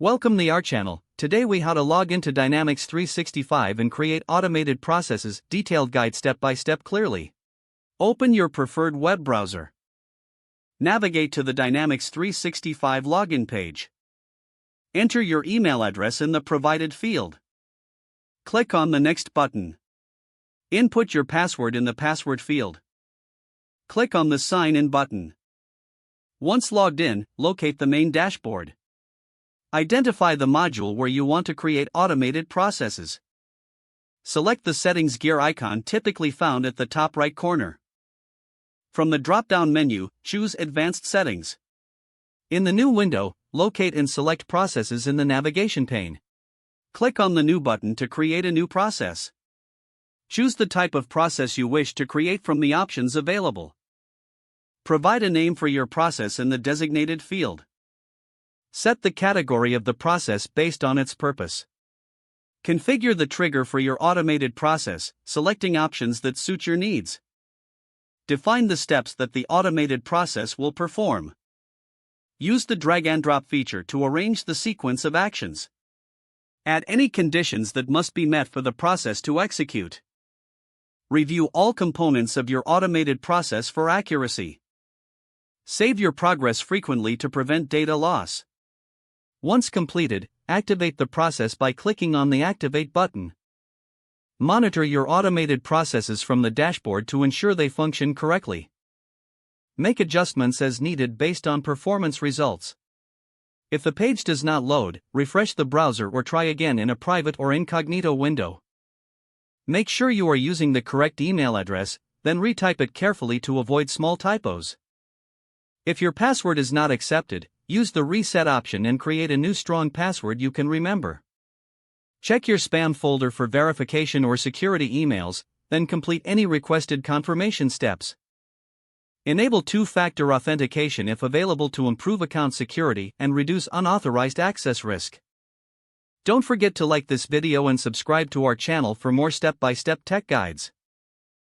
Welcome to our channel. Today we how to log into Dynamics 365 and create automated processes, detailed guide step by step clearly. Open your preferred web browser. Navigate to the Dynamics 365 login page. Enter your email address in the provided field. Click on the Next button. Input your password in the password field. Click on the Sign In button. Once logged in, locate the main dashboard. Identify the module where you want to create automated processes. Select the Settings gear icon typically found at the top right corner. From the drop-down menu, choose Advanced Settings. In the new window, locate and select Processes in the navigation pane. Click on the New button to create a new process. Choose the type of process you wish to create from the options available. Provide a name for your process in the designated field. Set the category of the process based on its purpose. Configure the trigger for your automated process, selecting options that suit your needs. Define the steps that the automated process will perform. Use the drag and drop feature to arrange the sequence of actions. Add any conditions that must be met for the process to execute. Review all components of your automated process for accuracy. Save your progress frequently to prevent data loss. Once completed, activate the process by clicking on the Activate button. Monitor your automated processes from the dashboard to ensure they function correctly. Make adjustments as needed based on performance results. If the page does not load, refresh the browser or try again in a private or incognito window. Make sure you are using the correct email address, then retype it carefully to avoid small typos. If your password is not accepted, use the reset option and create a new strong password you can remember. Check your spam folder for verification or security emails, then complete any requested confirmation steps. Enable two-factor authentication if available to improve account security and reduce unauthorized access risk. Don't forget to like this video and subscribe to our channel for more step-by-step tech guides.